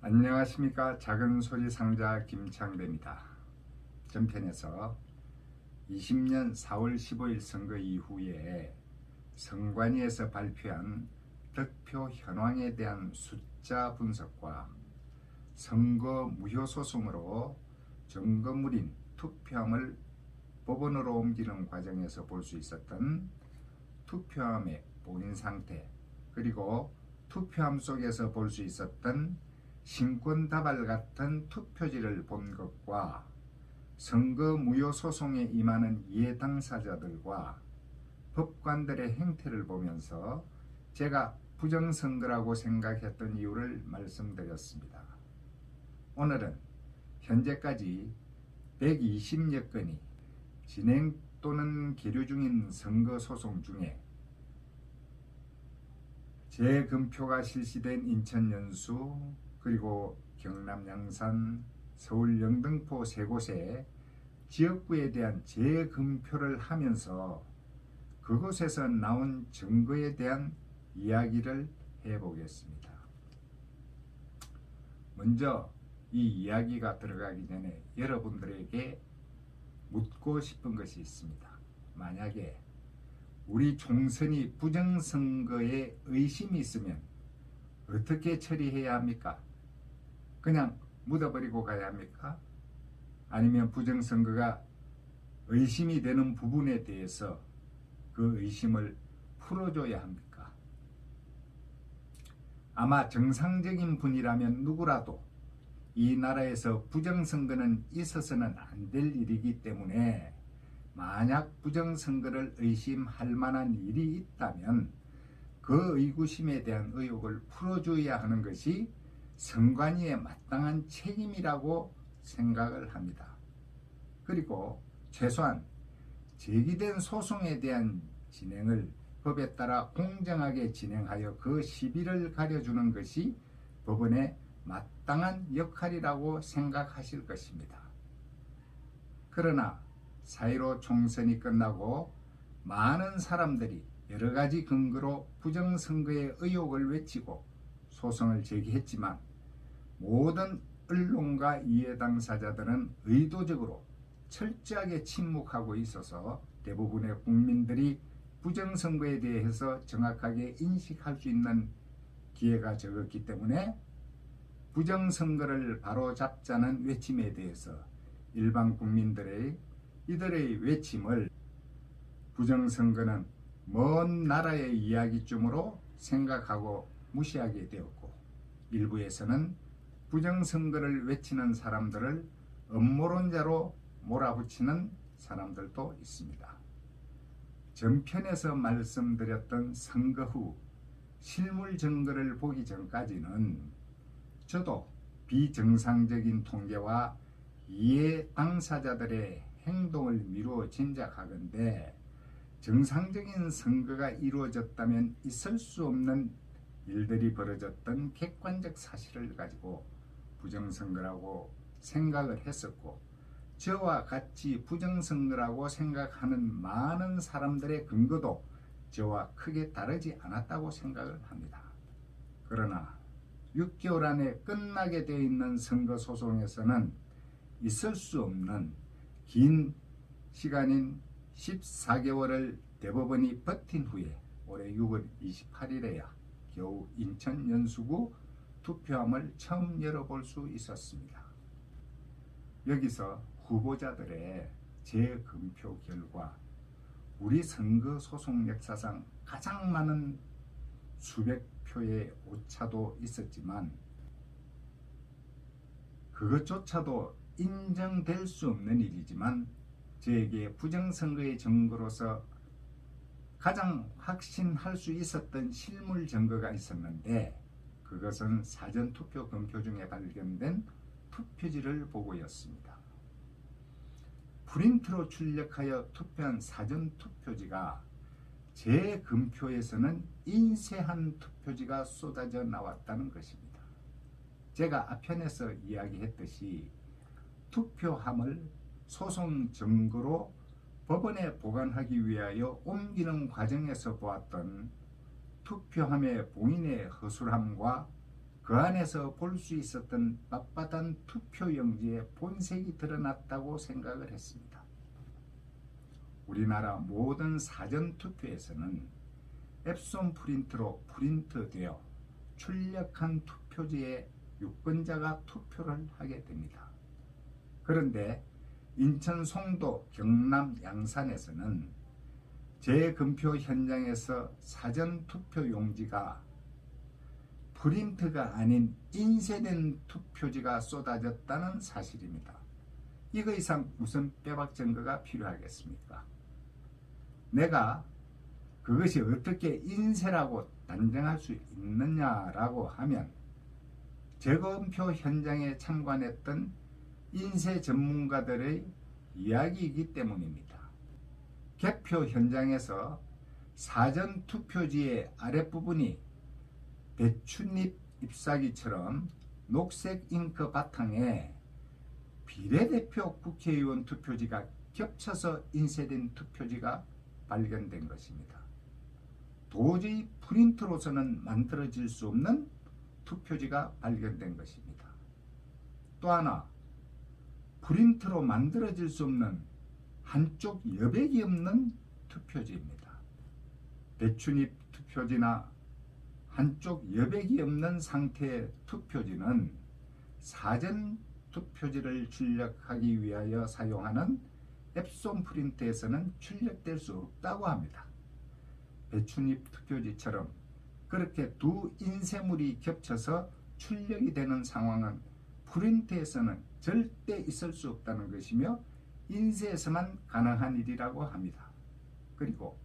안녕하십니까. 작은소리 상자 김창대입니다. 전편에서 20년 4월 15일 선거 이후에 선관위에서 발표한 득표 현황에 대한 숫자 분석과 선거 무효 소송으로 점거물인 투표함을 법원으로 옮기는 과정에서 볼 수 있었던 투표함의 봉인 상태, 그리고 투표함 속에서 볼 수 있었던 신권다발 같은 투표지를 본 것과 선거 무효 소송에 임하는 이해 당사자들과 법관들의 행태를 보면서 제가 부정선거라고 생각했던 이유를 말씀드렸습니다. 오늘은 현재까지 120여 건이 진행 또는 계류 중인 선거 소송 중에 재검표가 실시된 인천 연수, 그리고 경남 양산, 서울 영등포 세 곳의 지역구에 대한 재검표를 하면서 그곳에서 나온 증거에 대한 이야기를 해보겠습니다. 먼저 이 이야기가 들어가기 전에 여러분들에게 묻고 싶은 것이 있습니다. 만약에 우리 총선이 부정선거에 의심이 있으면 어떻게 처리해야 합니까? 그냥 묻어버리고 가야 합니까? 아니면 부정선거가 의심이 되는 부분에 대해서 그 의심을 풀어줘야 합니까? 아마 정상적인 분이라면 누구라도 이 나라에서 부정선거는 있어서는 안 될 일이기 때문에 만약 부정선거를 의심할 만한 일이 있다면 그 의구심에 대한 의혹을 풀어줘야 하는 것이 선관위의 마땅한 책임이라고 생각을 합니다. 그리고 최소한 제기된 소송에 대한 진행을 법에 따라 공정하게 진행하여 그 시비를 가려주는 것이 법원의 마땅한 역할이라고 생각하실 것입니다. 그러나 4.15 총선이 끝나고 많은 사람들이 여러 가지 근거로 부정선거의 의혹을 외치고 소송을 제기했지만 모든 언론과 이해 당사자들은 의도적으로 철저하게 침묵하고 있어서 대부분의 국민들이 부정선거에 대해서 정확하게 인식할 수 있는 기회가 적었기 때문에 부정선거를 바로잡자는 외침에 대해서 일반 국민들의 이들의 외침을 부정선거는 먼 나라의 이야기쯤으로 생각하고 무시하게 되었고, 일부에서는 부정선거를 외치는 사람들을 음모론자로 몰아붙이는 사람들도 있습니다. 전편에서 말씀드렸던 선거 후 실물 증거를 보기 전까지는 저도 비정상적인 통계와 이해 당사자들의 행동을 미루어 짐작하건대 정상적인 선거가 이루어졌다면 있을 수 없는 일들이 벌어졌던 객관적 사실을 가지고 부정선거라고 생각을 했었고, 저와 같이 부정선거라고 생각하는 많은 사람들의 근거도 저와 크게 다르지 않았다고 생각을 합니다. 그러나 6개월 안에 끝나게 되어 있는 선거 소송에서는 있을 수 없는 긴 시간인 14개월을 대법원이 버틴 후에 올해 6월 28일에야 겨우 인천 연수구 투표함을 처음 열어볼 수 있었습니다. 여기서 후보자들의 재검표 결과 우리 선거 소송 역사상 가장 많은 수백 표의 오차도 있었지만 그것조차도 인정될 수 없는 일이지만 저에게 부정선거의 증거로서 가장 확신할 수 있었던 실물 증거가 있었는데, 그것은 사전투표 검표 중에 발견된 투표지를 보고였습니다. 프린트로 출력하여 투표한 사전투표지가 재검표에서는 인쇄한 투표지가 쏟아져 나왔다는 것입니다. 제가 앞편에서 이야기했듯이 투표함을 소송 증거로 법원에 보관하기 위하여 옮기는 과정에서 보았던 투표함의 봉인의 허술함과 그 안에서 볼 수 있었던 빳빳한 투표용지의 본색이 드러났다고 생각을 했습니다. 우리나라 모든 사전투표에서는 앱손 프린트로 프린트되어 출력한 투표지에 유권자가 투표를 하게 됩니다. 그런데 인천 송도, 경남 양산에서는 재검표 현장에서 사전투표용지가 프린트가 아닌 인쇄된 투표지가 쏟아졌다는 사실입니다. 이거 이상 무슨 빼박 증거가 필요하겠습니까? 내가 그것이 어떻게 인쇄라고 단정할 수 있느냐라고 하면 재검표 현장에 참관했던 인쇄 전문가들의 이야기이기 때문입니다. 개표 현장에서 사전투표지의 아랫부분이 배춧잎 잎사귀처럼 녹색 잉크 바탕에 비례대표 국회의원 투표지가 겹쳐서 인쇄된 투표지가 발견된 것입니다. 도저히 프린트로서는 만들어질 수 없는 투표지가 발견된 것입니다. 또 하나, 프린트로 만들어질 수 없는 한쪽 여백이 없는 투표지입니다. 배춧잎 투표지나 한쪽 여백이 없는 상태의 투표지는 사전 투표지를 출력하기 위하여 사용하는 앱손 프린트에서는 출력될 수 없다고 합니다. 배춧잎 투표지처럼 그렇게 두 인쇄물이 겹쳐서 출력이 되는 상황은 프린트에서는 절대 있을 수 없다는 것이며 인쇄에서만 가능한 일이라고 합니다. 그리고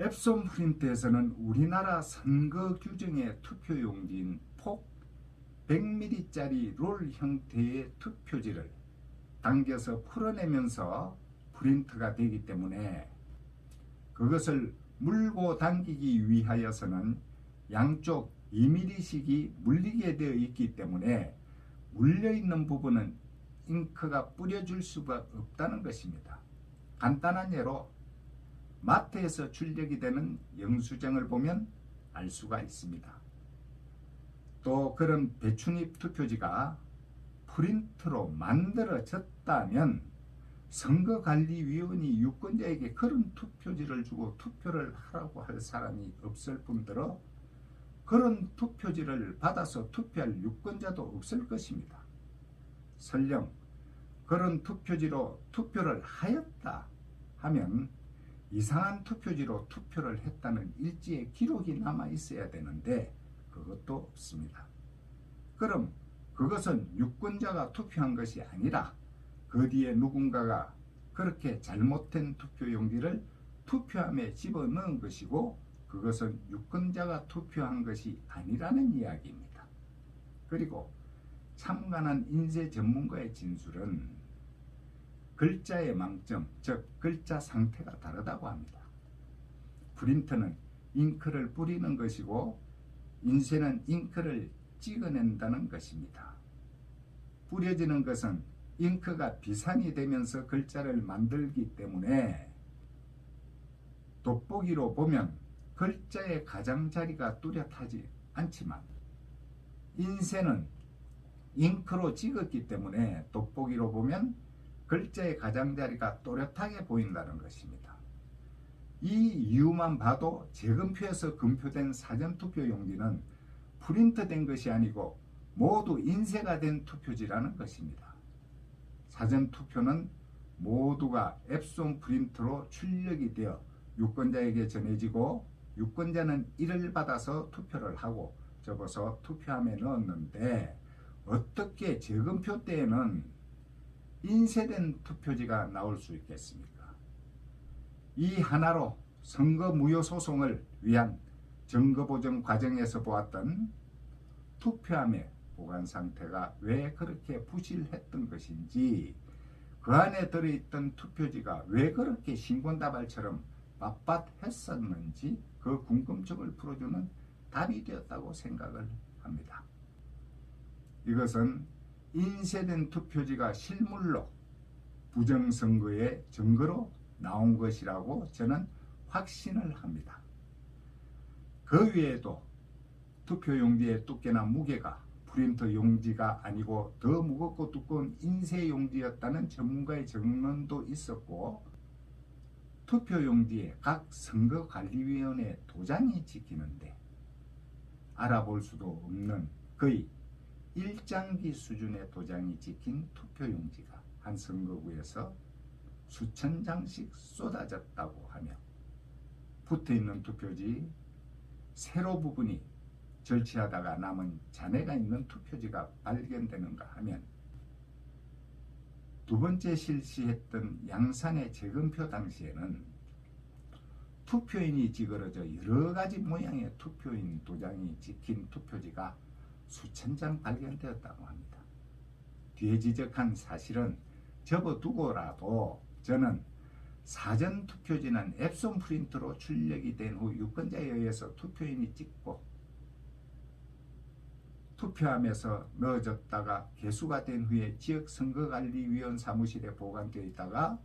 앱손 프린트에서는 우리나라 선거 규정의 투표용지인 폭 100mm짜리 롤 형태의 투표지를 당겨서 풀어내면서 프린트가 되기 때문에 그것을 물고 당기기 위하여서는 양쪽 2mm씩이 물리게 되어 있기 때문에 물려있는 부분은 잉크가 뿌려줄 수가 없다는 것입니다. 간단한 예로 마트에서 출력이 되는 영수증을 보면 알 수가 있습니다. 또 그런 배춧잎 투표지가 프린트로 만들어졌다면 선거관리위원이 유권자에게 그런 투표지를 주고 투표를 하라고 할 사람이 없을 뿐더러 그런 투표지를 받아서 투표할 유권자도 없을 것입니다. 설령 그런 투표지로 투표를 하였다 하면 이상한 투표지로 투표를 했다는 일지의 기록이 남아 있어야 되는데 그것도 없습니다. 그럼 그것은 유권자가 투표한 것이 아니라 그 뒤에 누군가가 그렇게 잘못된 투표용지를 투표함에 집어넣은 것이고 그것은 유권자가 투표한 것이 아니라는 이야기입니다. 그리고 참관한 인쇄 전문가의 진술은 글자의 망점, 즉 글자 상태가 다르다고 합니다. 프린트는 잉크를 뿌리는 것이고 인쇄는 잉크를 찍어낸다는 것입니다. 뿌려지는 것은 잉크가 비산이 되면서 글자를 만들기 때문에 돋보기로 보면 글자의 가장자리가 뚜렷하지 않지만 인쇄는 잉크로 찍었기 때문에 돋보기로 보면 글자의 가장자리가 또렷하게 보인다는 것입니다. 이 이유만 봐도 재검표에서 검표된 사전투표용지는 프린트된 것이 아니고 모두 인쇄가 된 투표지라는 것입니다. 사전투표는 모두가 앱손 프린트로 출력이 되어 유권자에게 전해지고 유권자는 이를 받아서 투표를 하고 접어서 투표함에 넣었는데 어떻게 재검표 때에는 인쇄된 투표지가 나올 수 있겠습니까? 이 하나로 선거 무효 소송을 위한 증거보정 과정에서 보았던 투표함의 보관 상태가 왜 그렇게 부실했던 것인지 그 안에 들어있던 투표지가 왜 그렇게 신곤다발처럼 빳빳했었는지 그 궁금증을 풀어주는 답이 되었다고 생각을 합니다. 이것은 인쇄된 투표지가 실물로 부정선거의 증거로 나온 것이라고 저는 확신을 합니다. 그 외에도 투표용지의 두께나 무게가 프린터 용지가 아니고 더 무겁고 두꺼운 인쇄 용지였다는 전문가의 증언도 있었고, 투표용지에 각 선거관리위원회 도장이 찍히는데 알아볼 수도 없는 거의 일장기 수준의 도장이 찍힌 투표용지가 한 선거구에서 수천 장씩 쏟아졌다고 하며, 붙어있는 투표지 세로 부분이 절취하다가 남은 잔해가 있는 투표지가 발견되는가 하면, 두 번째 실시했던 양산의 재검표 당시에는 투표인이 찌그러져 여러가지 모양의 투표인 도장이 찍힌 투표지가 수천 장 발견되었다고 합니다. 뒤에 지적한 사실은 접어두고라도 저는 사전 투표지는 앱손 프린트로 출력이 된 후 유권자에 의해서 투표인이 찍고 투표함에서 넣어졌다가 개수가 된 후에 지역선거관리위원 사무실에 보관되어 있다가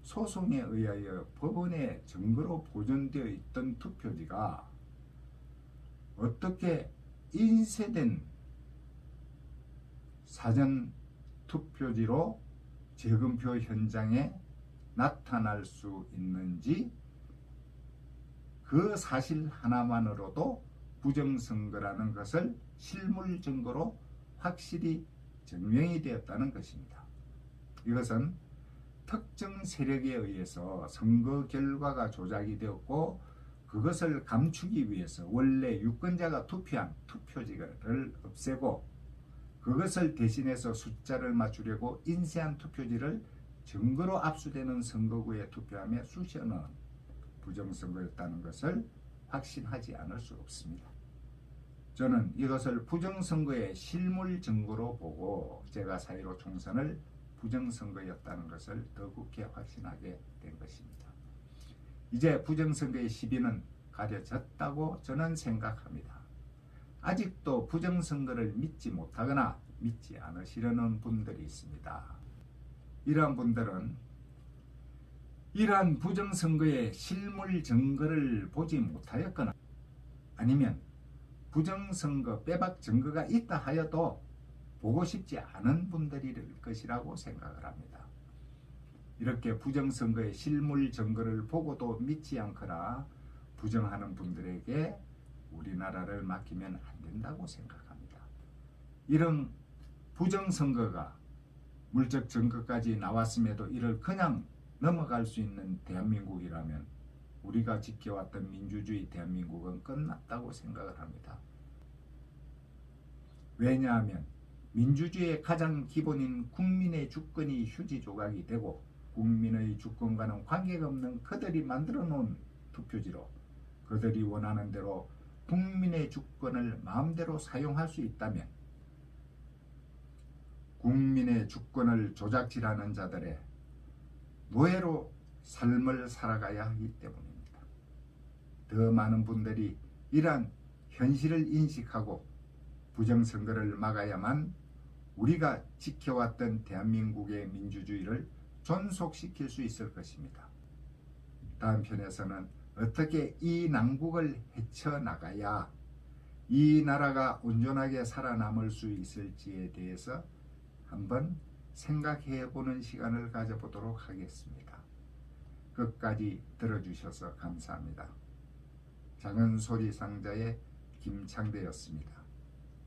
소송에 의하여 법원에 증거로 보존되어 있던 투표지가 어떻게 인쇄된 사전 투표지로 재검표 현장에 나타날 수 있는지, 그 사실 하나만으로도 부정선거라는 것을 실물 증거로 확실히 증명이 되었다는 것입니다. 이것은 특정 세력에 의해서 선거 결과가 조작이 되었고, 그것을 감추기 위해서 원래 유권자가 투표한 투표지를 없애고 그것을 대신해서 숫자를 맞추려고 인쇄한 투표지를 증거로 압수되는 선거구에 투표함에 쑤셔넣은 부정선거였다는 것을 확신하지 않을 수 없습니다. 저는 이것을 부정선거의 실물 증거로 보고 제가 4.15 총선을 부정선거였다는 것을 더욱이 확신하게 된 것입니다. 이제 부정선거의 시비는 가려졌다고 저는 생각합니다. 아직도 부정선거를 믿지 못하거나 믿지 않으시려는 분들이 있습니다. 이러한 분들은 이러한 부정선거의 실물 증거를 보지 못하였거나 아니면 부정선거 빼박 증거가 있다 하여도 보고 싶지 않은 분들일 것이라고 생각을 합니다. 이렇게 부정선거의 실물 증거를 보고도 믿지 않거나 부정하는 분들에게 우리나라를 맡기면 안 된다고 생각합니다. 이런 부정선거가 물적 증거까지 나왔음에도 이를 그냥 넘어갈 수 있는 대한민국이라면 우리가 지켜왔던 민주주의 대한민국은 끝났다고 생각을 합니다. 왜냐하면 민주주의의 가장 기본인 국민의 주권이 휴지 조각이 되고 국민의 주권과는 관계가 없는 그들이 만들어 놓은 투표지로 그들이 원하는 대로 국민의 주권을 마음대로 사용할 수 있다면 국민의 주권을 조작질하는 자들의 노예로 삶을 살아가야 하기 때문입니다. 더 많은 분들이 이러한 현실을 인식하고 부정선거를 막아야만 우리가 지켜왔던 대한민국의 민주주의를 존속시킬 수 있을 것입니다. 다음 편에서는 어떻게 이 난국을 헤쳐나가야 이 나라가 온전하게 살아남을 수 있을지에 대해서 한번 생각해 보는 시간을 가져보도록 하겠습니다. 끝까지 들어주셔서 감사합니다. 작은 소리 상자의 김창대였습니다.